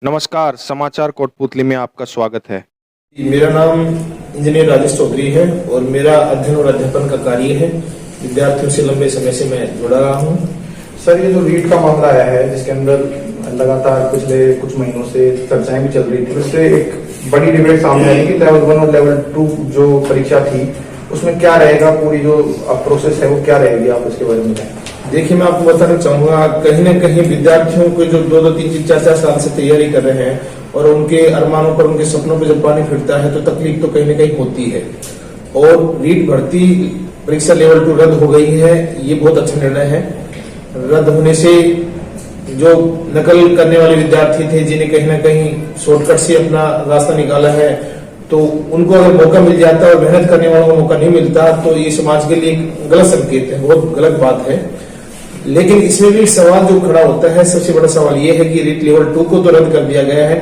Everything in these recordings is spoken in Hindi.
नमस्कार, समाचार कोटपुतली में आपका स्वागत है। मेरा नाम इंजीनियर राजेश चौधरी है और मेरा अध्ययन और अध्यापन का कार्य है। विद्यार्थियों से लंबे समय से मैं जुड़ा रहा हूँ। सर, ये जो रीट का मामला आया है जिसके अंदर लगातार पिछले कुछ महीनों से चर्चाएं भी चल रही थी, उससे एक बड़ी डिबेट सामने आई कि लेवल 1 और लेवल 2 जो परीक्षा थी उसमें क्या रहेगा, पूरी जो प्रोसेस है वो क्या रहेगी, आप उसके बारे में बताएं। देखिए, मैं आपको बताना चाहूंगा, कहीं न कहीं विद्यार्थियों को जो 2-2, 3-3, 4-4 साल से तैयारी कर रहे हैं और उनके अरमानों पर, उनके सपनों पर जब पानी फिरता है तो तकलीफ तो कहीं न कहीं होती है। और रीट भर्ती परीक्षा लेवल 2 रद्द हो गई है, ये बहुत अच्छा निर्णय है। रद्द होने से जो नकल करने वाले विद्यार्थी थे, जिन्हें कहीं न कहीं शॉर्टकट से अपना रास्ता निकाला है, तो उनको अगर मौका मिल जाता और मेहनत करने वालों को मौका नहीं मिलता तो ये समाज के लिए एक गलत संकेत है, बहुत गलत बात है। लेकिन इसमें भी सवाल जो खड़ा होता है, सबसे बड़ा सवाल ये है कि रीट लेवल 2 को तो रद्द कर दिया गया है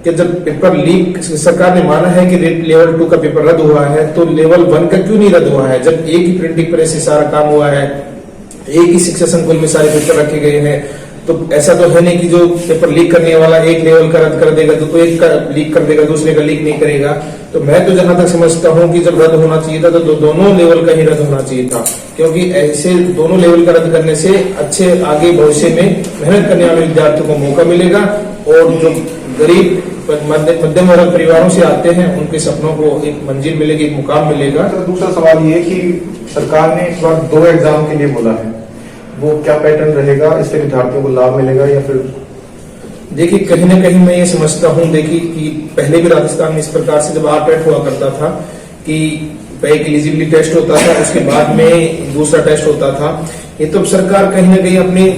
कि जब पेपर लीक, सरकार ने माना है कि रीट लेवल 2 का पेपर रद्द हुआ है, तो लेवल 1 का क्यों नहीं रद्द हुआ है? जब एक ही प्रिंटिंग प्रेस से सारा काम हुआ है, एक ही शिक्षा संकुल में सारे पेपर रखे गए हैं, तो ऐसा तो है नहीं कि जो पेपर लीक करने वाला एक लेवल का रद्द कर देगा तो एक का लीक कर देगा, दूसरे का लीक नहीं करेगा। तो मैं तो जहां तक समझता हूं कि जब रद्द होना चाहिए था तो दोनों लेवल का ही रद्द होना चाहिए था, क्योंकि ऐसे दोनों लेवल का रद्द करने से अच्छे आगे भविष्य में मेहनत करने वाले विद्यार्थियों को मौका मिलेगा और जो गरीब मध्यम वर्ग परिवारों से आते हैं उनके सपनों को एक मंजिल मिलेगी, एक मुकाम मिलेगा। तो दूसरा सवाल ये कि सरकार ने इस बार 2 एग्जाम के लिए बोला है, वो क्या पैटर्न रहेगा, इससे विद्यार्थियों को लाभ मिलेगा या फिर? देखिए, कहीं ना कहीं मैं ये समझता हूँ, देखिए कि पहले भी राजस्थान में इस प्रकार से जब आरटेट हुआ करता था कि एक एलिजिबिलिटी टेस्ट होता था, उसके बाद में दूसरा टेस्ट होता था। ये तो सरकार कहीं ना कहीं अपनी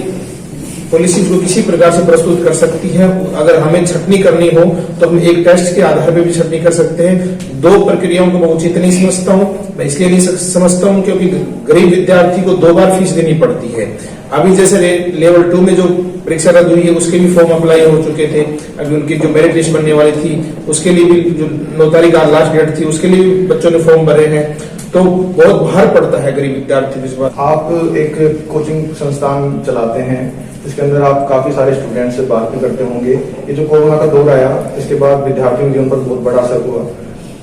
पॉलिसी को किसी प्रकार से प्रस्तुत कर सकती है। अगर हमें छटनी करनी हो तो हम एक टेस्ट के आधार पर भी छटनी कर सकते हैं। 2 प्रक्रियाओं को मैं उचित नहीं समझता हूँ। मैं इसलिए नहीं समझता हूँ क्योंकि गरीब विद्यार्थी को 2 बार फीस देनी पड़ती है। अभी जैसे लेवल 2 में जो परीक्षा रद्द हुई है उसके भी फॉर्म अप्लाई हो चुके थे, अभी उनकी जो मेरिट लिस्ट बनने वाली थी उसके लिए भी जो 9 तारीख आज लास्ट डेट थी उसके लिए भी बच्चों ने फॉर्म भरे हैं, तो बहुत भार पड़ता है गरीब विद्यार्थी इस बार। आप एक कोचिंग संस्थान चलाते हैं, इसके अंदर आप काफी सारे स्टूडेंट से बात भी करते होंगे। ये जो कोरोना का दौर आया, इसके बाद विद्यार्थियों के जीवन पर बहुत बड़ा असर हुआ,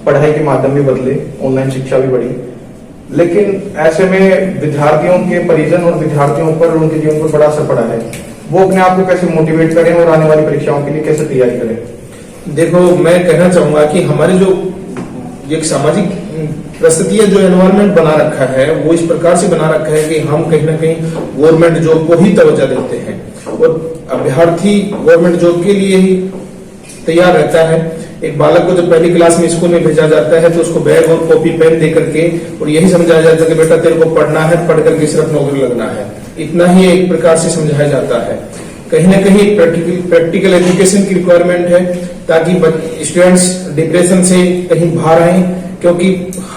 पढ़ाई के माध्यम भी बदले, ऑनलाइन शिक्षा भी बढ़ी, लेकिन ऐसे में विद्यार्थियों के परिजन और विद्यार्थियों पर, उनके जीवन पर बड़ा असर पड़ा है। वो अपने आप को कैसे मोटिवेट करें और आने वाली परीक्षाओं के लिए कैसे तैयारी करें? देखो, मैं कहना चाहूंगा कि हमारे जो एक सामाजिक परिस्थिति है, जो एनवायरनमेंट बना रखा है, वो इस प्रकार से बना रखा है कि हम कहीं ना कहीं गवर्नमेंट जॉब को ही तवज्जो देते हैं और अभ्यर्थी गवर्नमेंट जॉब के लिए ही तैयार रहता है। एक बालक को जब पहली क्लास में स्कूल में भेजा जाता है तो उसको बैग और कॉपी पेन दे करके और यही समझाया जाता है कि बेटा तेरे को पढ़ना है, पढ़ करके सिर्फ नौकरी लगना है, इतना ही एक प्रकार से समझाया जाता है। कहीं ना कहीं प्रैक्टिकल एजुकेशन की रिक्वायरमेंट है ताकि स्टूडेंट्स डिप्रेशन से कहीं बाहर आए, क्योंकि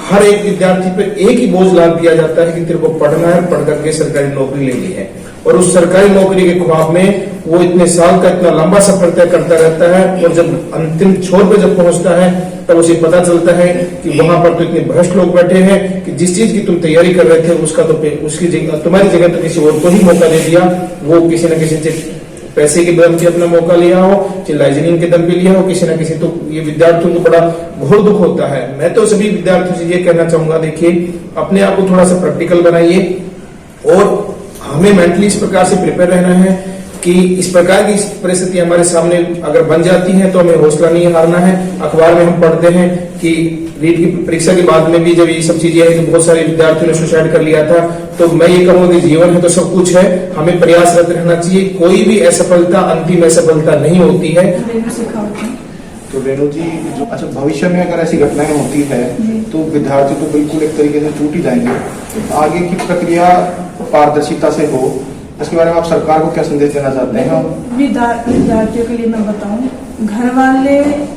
हर एक विद्यार्थी पर एक ही बोझ लाद दिया जाता है कि तेरे को पढ़ना है, पढ़ करके सरकारी नौकरी लेनी है, और उस सरकारी नौकरी के ख्वाब में वो इतने साल का इतना लंबा सफर तय करता रहता है और जब अंतिम छोर पे जब पहुंचता है तब उसे पता चलता है कि वहां पर तो इतने भ्रष्ट लोग बैठे हैं कि जिस चीज की तुम तैयारी कर रहे थे उसका तो उसकी जगह, तुम्हारी जगह तो किसी और को ही मौका दे दिया। वो किसी न किसी से पैसे के दम पे अपना मौका लिया हो, चाहे लाइजनिंग के दम पे लिया हो, किसी न किसी, तो ये विद्यार्थियों को बड़ा घोर दुख होता है। मैं तो सभी विद्यार्थियों से ये कहना चाहूंगा, देखिए अपने आप को थोड़ा सा प्रैक्टिकल बनाइए और हमें मेंटली इस प्रकार से प्रिपेयर रहना है कि इस प्रकार की परिस्थिति हमारे सामने अगर बन जाती है तो हमें हौसला नहीं हारना है। अखबार में हम पढ़ते हैं कि रीट की परीक्षा के बाद में भी जब ये सब चीजें आई तो बहुत सारे विद्यार्थियों ने सुसाइड कर लिया था। तो मैं ये कहूंगा कि जीवन है तो सब कुछ है, हमें प्रयासरत रहना चाहिए। कोई भी असफलता अंतिम असफलता नहीं होती है। तो रेणु जी, जो अच्छा भविष्य में अगर ऐसी घटनाएं होती है तो विद्यार्थी तो बिल्कुल एक तरीके से छूट ही जाएंगे, तो आगे की प्रक्रिया पारदर्शिता से हो, इसके बारे में आप सरकार को क्या संदेश देना चाहते हैं? विद्यार्थियों के लिए मैं बताऊं, घर वाले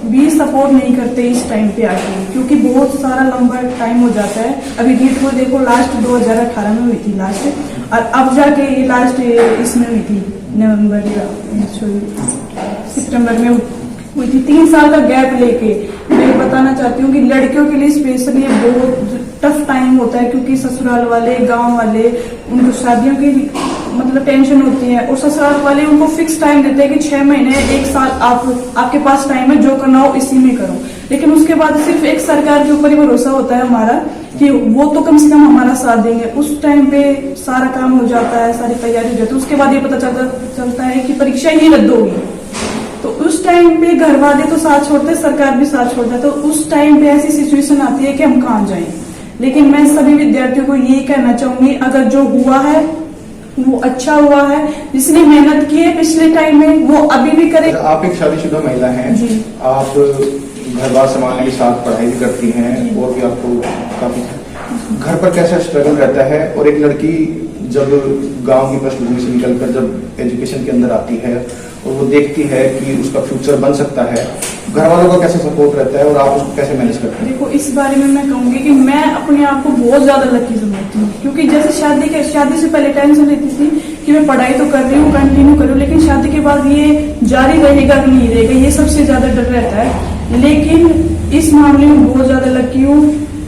भी सपोर्ट नहीं करते इस टाइम पे आके, क्योंकि बहुत सारा लंबा टाइम हो जाता है। अभी रीट को देखो, लास्ट 2018 में हुई थी लास्ट, और अब जाके ये लास्ट इसमें हुई थी सितंबर में हुई थी। 3 साल का गैप लेके मैं बताना चाहती हूँ कि लड़कियों के लिए स्पेशली बहुत टफ टाइम होता है, क्योंकि ससुराल वाले, गांव वाले उनको शादियों के मतलब टेंशन होती है, और ससुराल वाले उनको फिक्स टाइम देते हैं कि 6 महीने 1 साल आपके पास टाइम है, जो करना हो इसी में करो। लेकिन उसके बाद सिर्फ एक सरकार के ऊपर ही भरोसा होता है हमारा कि वो तो कम से कम हमारा साथ देंगे। उस टाइम पे सारा काम हो जाता है, सारी तैयारी हो जाती है, उसके बाद ये पता चलता है कि परीक्षा ही रद्द होगी। तो उस टाइम पे घर वाले तो साथ छोड़ते हैं, सरकार भी साथ छोड़ता है। तो उस टाइम पे ऐसी सिचुएशन आती है कि हम कहाँ जाएं। लेकिन मैं सभी विद्यार्थियों को यही कहना चाहूंगी, अगर जो हुआ है वो अच्छा हुआ है, जिसने मेहनत की है पिछले टाइम में वो अभी भी करे। आप एक शादीशुदा महिला हैं, जी। आप घर बार संभालने के साथ पढ़ाई भी करती हैं और भी आपको काफी घर पर कैसा स्ट्रगल रहता है, और एक लड़की जब गांव की पृष्ठभूमि से निकलकर जब एजुकेशन के अंदर आती है और वो देखती है कि उसका फ्यूचर बन सकता है, घर वालों का कैसे सपोर्ट रहता है और आप उसको कैसे मैनेज करते हैं? देखो, इस बारे में मैं कहूंगी कि मैं अपने आप को बहुत ज्यादा लकी समझती हूँ, क्योंकि जैसे शादी से पहले टेंशन रहती थी कि मैं पढ़ाई तो कर रही हूँ, कंटिन्यू करूँ, लेकिन शादी के बाद ये जारी रहेगा कि नहीं रहेगा, ये सबसे ज्यादा डर रहता है। लेकिन इस मामले में बहुत ज्यादा लकी हूँ।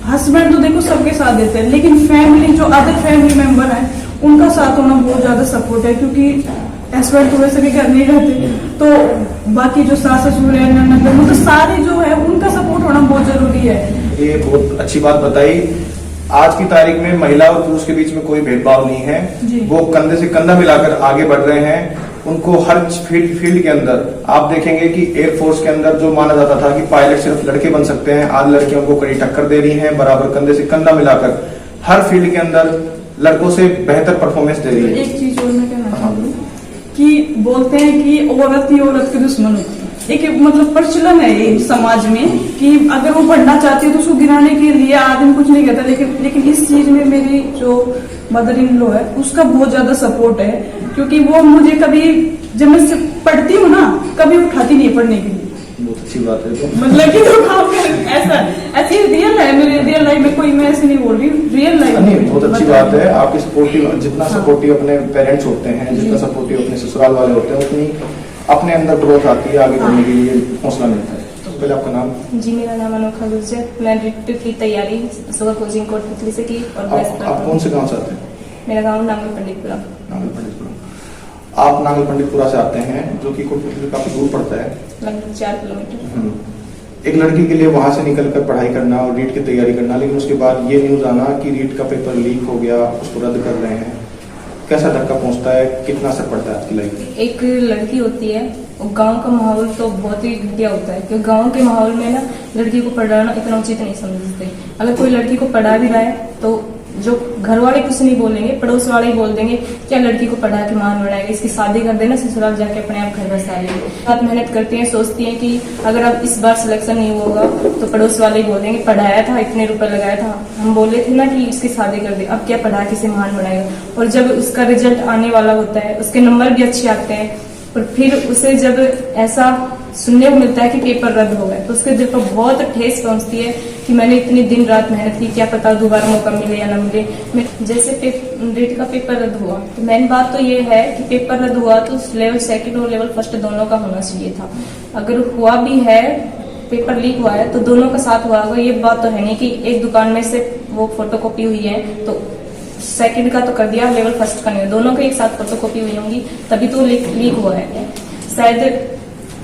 हस्बैंड तो देखो सबके साथ देते हैं, लेकिन फैमिली जो अदर फैमिली मेंबर है उनका साथ होना बहुत ज्यादा सपोर्ट है, क्योंकि हस्बैंड तो वैसे भी घर नहीं रहते, तो बाकी जो सास ससुर है, ननद, मतलब सारे जो है उनका सपोर्ट होना बहुत जरूरी है। ये बहुत अच्छी बात बताई। आज की तारीख में महिला और पुरुष के बीच में कोई भेदभाव नहीं जी। है, वो कंधे से कंधा मिलाकर आगे बढ़ रहे हैं। उनको हर फील्ड के अंदर आप देखेंगे कि एयरफोर्स के अंदर जो माना जाता था कि पायलट सिर्फ लड़के बन सकते हैं, आज लड़कियों को कड़ी टक्कर दे रही हैं, बराबर कंधे से कंधा मिलाकर हर फील्ड के अंदर लड़कों से बेहतर परफॉर्मेंस दे रही है। एक चीज और मैं कहना चाहूंगी कि बोलते हैं कि औरत ही औरत की दुश्मन होती है। एक मतलब प्रचलन है ये समाज में कि अगर वो पढ़ना चाहती है तो उसको गिराने के लिए आदमी कुछ नहीं कहता। लेकिन इस चीज में मेरी जो मदर इन लॉ है उसका बहुत ज्यादा सपोर्ट है, क्योंकि वो मुझे कभी जब मैं पढ़ती हूँ ना कभी उठाती नहीं पढ़ने के लिए। बहुत अच्छी बात है। तो मतलब कि तो ऐसी रियल है, मेरे रियल लाइफ में कोई, मैं ऐसे नहीं बोल रही, रियल लाइफ नहीं, बहुत अच्छी बात है। आपके सपोर्टिव, जितना सपोर्टिव अपने पेरेंट्स होते हैं, जितना सपोर्टिव अपने ससुराल वाले होते हैं, उतनी अपने अंदर ग्रोथ आती है, आगे बढ़ने के लिए हौसला मिलता है। तो पहले आपका नाम? जी, मेरा नाम अनोखा गुर्जर। मैं रिट की तैयारी सुबह कोचिंग कोटपुतली से की। और आप कौन से गांव से आते हैं? मेरा गांव नांगल पंडितपुरा। नांगल पंडितपुरा। आप नांगल पंडितपुरा से आते हैं, जो कि कोटपुतली से काफी दूर पड़ता है, लगभग 4 किलोमीटर। एक लड़की के लिए वहां से निकलकर पढ़ाई करना और रीट की तैयारी करना, लेकिन उसके बाद ये न्यूज आना कि रीट का पेपर लीक हो गया, उसको रद्द कर रहे हैं, कैसा धक्का पहुंचता है, कितना असर पड़ता है आपकी लाइफ में? एक लड़की होती है, गांव का माहौल तो बहुत ही घटिया होता है, क्योंकि गांव के माहौल में ना लड़की को पढ़ाना इतना उचित नहीं समझते। अगर कोई लड़की को पढ़ा भी रहा है तो जो घर वाले कुछ नहीं बोलेंगे, पड़ोस वाले ही बोल देंगे क्या लड़की को पढ़ा के मान बनाएगा, इसकी शादी कर देना, ससुराल जाके अपने आप घर बसा लेंगे। बहुत मेहनत करती हैं, सोचती हैं कि अगर अब इस बार सिलेक्शन नहीं होगा तो पड़ोस वाले ही बोल देंगे पढ़ाया था, इतने रुपए लगाया था, हम बोले थे ना कि इसकी शादी कर दे, अब क्या पढ़ा के इसे महान बनाएगा। और जब उसका रिजल्ट आने वाला होता है, उसके नंबर भी अच्छे आते हैं, और फिर उसे जब ऐसा सुनने को मिलता है कि पेपर रद्द हो गया, तो उसके दिल पर बहुत ठेस पहुंचती है कि मैंने इतनी दिन रात मेहनत की, क्या पता दोबारा मौका मिले या न मिले। जैसे रीट का पेपर रद्द हुआ तो मेन बात तो ये है कि पेपर रद्द हुआ तो लेवल 2 और लेवल 1 दोनों का होना चाहिए था। अगर हुआ भी है, पेपर लीक हुआ है तो दोनों का साथ हुआ होगा। ये बात तो है नहीं कि एक दुकान में से वो फोटोकॉपी हुई है तो 2 का तो कर दिया, लेवल 1 का नहीं, दोनों के एक साथ फोटोकॉपी हुई होंगी तभी तो लीक हुआ है। शायद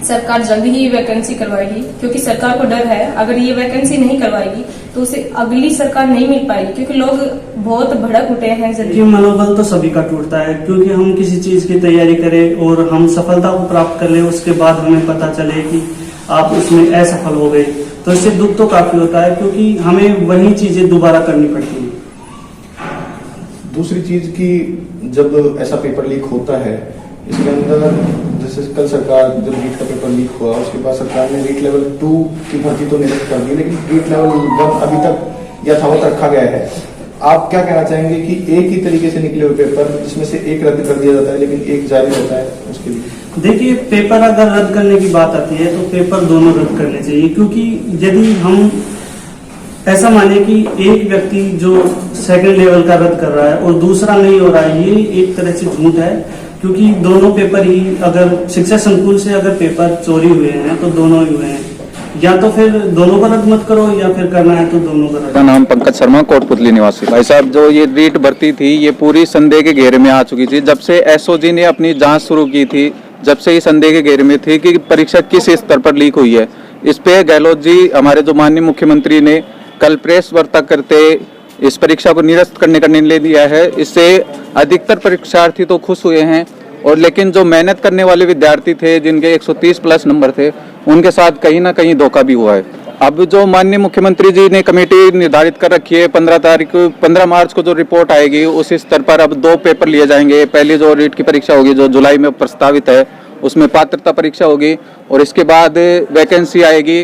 सरकार जल्दी ही वैकेंसी करवाएगी, क्योंकि सरकार को डर है अगर ये वैकेंसी नहीं करवाएगी तो उसे अगली सरकार नहीं मिल पाएगी, क्योंकि लोग बहुत भड़क उठे हैं। देखिए, मनोबल तो सभी का टूटता है, क्योंकि हम किसी चीज की तैयारी करें और हम सफलता को प्राप्त कर ले, उसके बाद हमें पता चले कि आप उसमें असफल हो गए, तो इससे दुख तो काफी होता है, क्योंकि हमें वही चीजें दोबारा करनी पड़ती है। दूसरी चीज की जब ऐसा पेपर लीक होता है, इसके अंदर जैसे कल सरकार जब रीट का पेपर लीक हुआ उसके बाद सरकार ने रीट लेवल 2 की भर्ती तो निरस्त कर दी, लेकिन रीट लेवल 1 अभी तक यथावत रखा गया है। आप क्या कहना चाहेंगे कि एक ही तरीके से निकले हुए पेपर जिसमें से एक रद्द कर दिया जाता है लेकिन एक जारी रहता है, उसके लिए? देखिए, पेपर अगर रद्द करने की बात आती है तो पेपर दोनों रद्द करने चाहिए, क्योंकि यदि हम ऐसा माने कि एक व्यक्ति जो 2nd लेवल का रद्द कर रहा है और दूसरा नहीं हो रहा है, ये एक तरह से झूठ है, क्योंकि दोनों पेपर ही, अगर शिक्षा संकुल से अगर पेपर चोरी हुए हैं तो दोनों ही हुए हैं। या तो फिर दोनों का रद्द मत करो, या फिर करना है तो दोनों का रद्द। मेरा नाम पंकज शर्मा, कोटपुतली निवासी। भाई साहब, जो ये रीट भर्ती थी ये पूरी संदेह के घेरे में आ चुकी थी। जब से एसओजी ने अपनी जांच शुरू की थी, जब से ही संदेह के घेरे में थी कि परीक्षा किस स्तर पर लीक हुई है। इस पे गहलोत जी, हमारे जो माननीय मुख्यमंत्री ने कल प्रेस वार्ता करते इस परीक्षा को निरस्त करने का निर्णय लिया है। इससे अधिकतर परीक्षार्थी तो खुश हुए हैं, और लेकिन जो मेहनत करने वाले विद्यार्थी थे जिनके 130 प्लस नंबर थे, उनके साथ कहीं ना कहीं धोखा भी हुआ है। अब जो माननीय मुख्यमंत्री जी ने कमेटी निर्धारित कर रखी है, 15 मार्च को जो रिपोर्ट आएगी उस स्तर पर अब 2 पेपर लिए जाएंगे। पहली जो रीट की परीक्षा होगी जो जुलाई में प्रस्तावित है, उसमें पात्रता परीक्षा होगी, और इसके बाद वैकेंसी आएगी।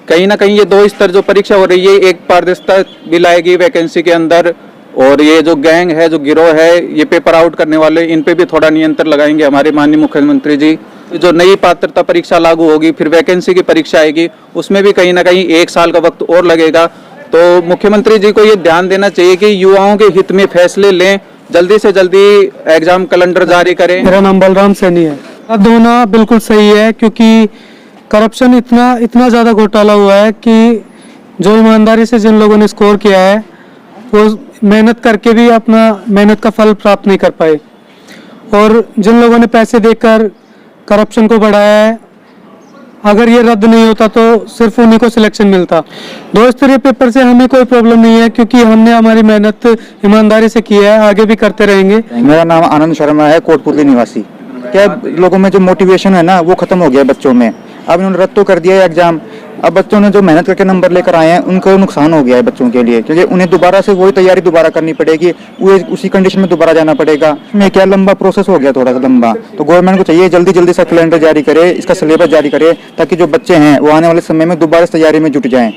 कहीं ना कहीं ये 2 स्तर जो परीक्षा हो रही है, एक पारदर्शिता भी लाएगी वैकेंसी के अंदर, और ये जो गैंग है, जो गिरोह है, ये पेपर आउट करने वाले, इन पे भी थोड़ा नियंत्रण लगाएंगे हमारे माननीय मुख्यमंत्री जी। जो नई पात्रता परीक्षा लागू होगी, फिर वैकेंसी की परीक्षा आएगी, उसमें भी कहीं ना कहीं 1 साल का वक्त और लगेगा। तो मुख्यमंत्री जी को ये ध्यान देना चाहिए कि युवाओं के हित में फैसले लें, जल्दी से जल्दी एग्जाम कैलेंडर जारी करें। मेरा नाम बलराम सैनी है। रद्द होना बिल्कुल सही है, क्योंकि करप्शन इतना ज़्यादा घोटाला हुआ है कि जो ईमानदारी से जिन लोगों ने स्कोर किया है वो मेहनत करके भी अपना मेहनत का फल प्राप्त नहीं कर पाए, और जिन लोगों ने पैसे देकर करप्शन को बढ़ाया है, अगर ये रद्द नहीं होता तो सिर्फ उन्हीं को सिलेक्शन मिलता। 2 स्तरीय पेपर से हमें कोई प्रॉब्लम नहीं है, क्योंकि हमने हमारी मेहनत ईमानदारी से की है, आगे भी करते रहेंगे। मेरा नाम आनंद शर्मा है, कोटपुतली निवासी। क्या लोगों में जो मोटिवेशन है ना वो खत्म हो गया बच्चों में। अब इन्होंने रद्द तो कर दिया है एग्जाम, अब बच्चों ने जो मेहनत करके नंबर लेकर आए हैं उनको नुकसान हो गया है बच्चों के लिए, क्योंकि उन्हें दोबारा से वही तैयारी दोबारा करनी पड़ेगी, उसी कंडीशन में दोबारा जाना पड़ेगा। इसमें क्या लंबा प्रोसेस हो गया, थोड़ा सा लंबा। तो गवर्नमेंट को चाहिए जल्दी जल्दी सा कैलेंडर जारी करे, इसका सिलेबस जारी करे, ताकि जो बच्चे हैं वो आने वाले समय में दोबारा से तैयारी में जुट जाएं।